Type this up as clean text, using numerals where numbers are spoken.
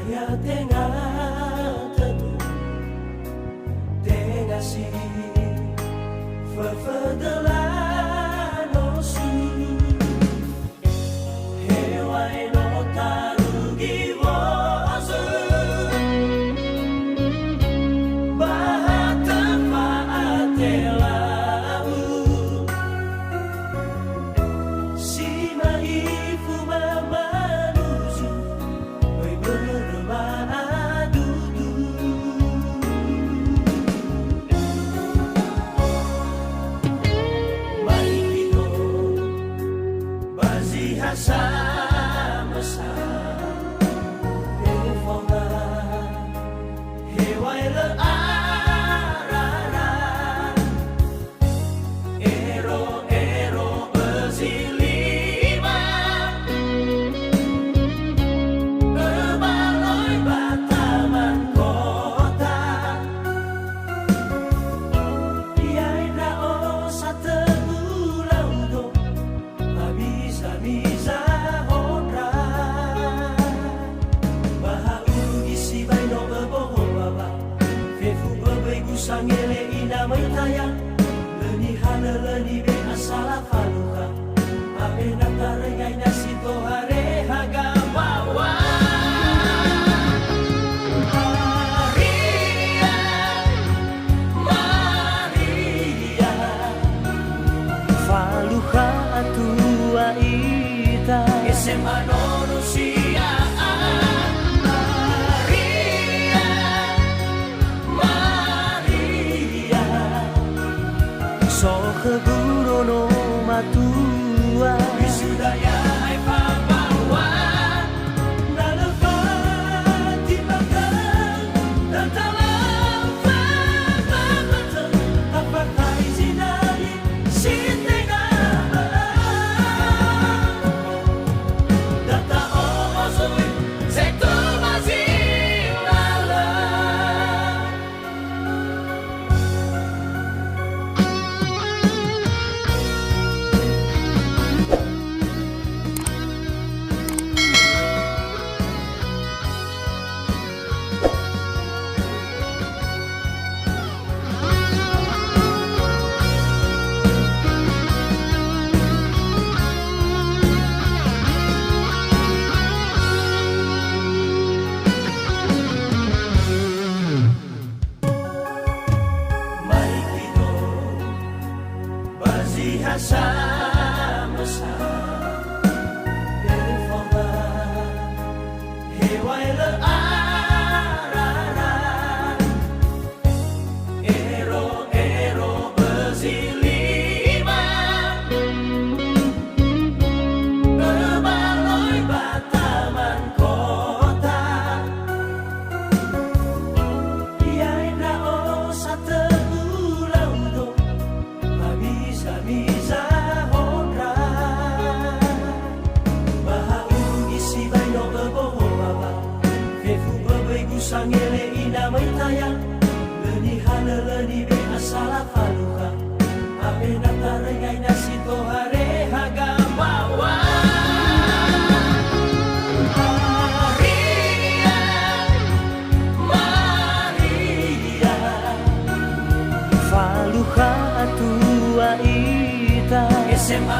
Saya tengah teduh, tengah si fefedelan osu hewai no tarugi wozu bahat tefaat telahu si maifu mamanuzu oi bermadudu maikido bazi hasa-masa efonga hewai le arara ero bezilima bebaloi bataman kota iaina osa tegulaudo bisa honra bahau isi baino beboho baba fefu bebegu sangele ina maitaya leni hana leni be asala faluha abe natarengai nasi tohare haga bawa Maria faluha atua ita SMA Nonusia Maria so keguro no matua wisudaya ai papawa nalepat di belakang dan dalam fata apakah izinari si tengah data ozoi sektor masih lala maikido bazi hasa-masa efonga hewai le arara ero bezilima bebaloi bataman kota iaina osa tegulaudo bisa honra bahau isi baino beboho baba fefu bebegu sangele ina maitaya leni hana leni be asala faluha abe natarengai nasi tohare haga bawa Maria faluha atua ita SMA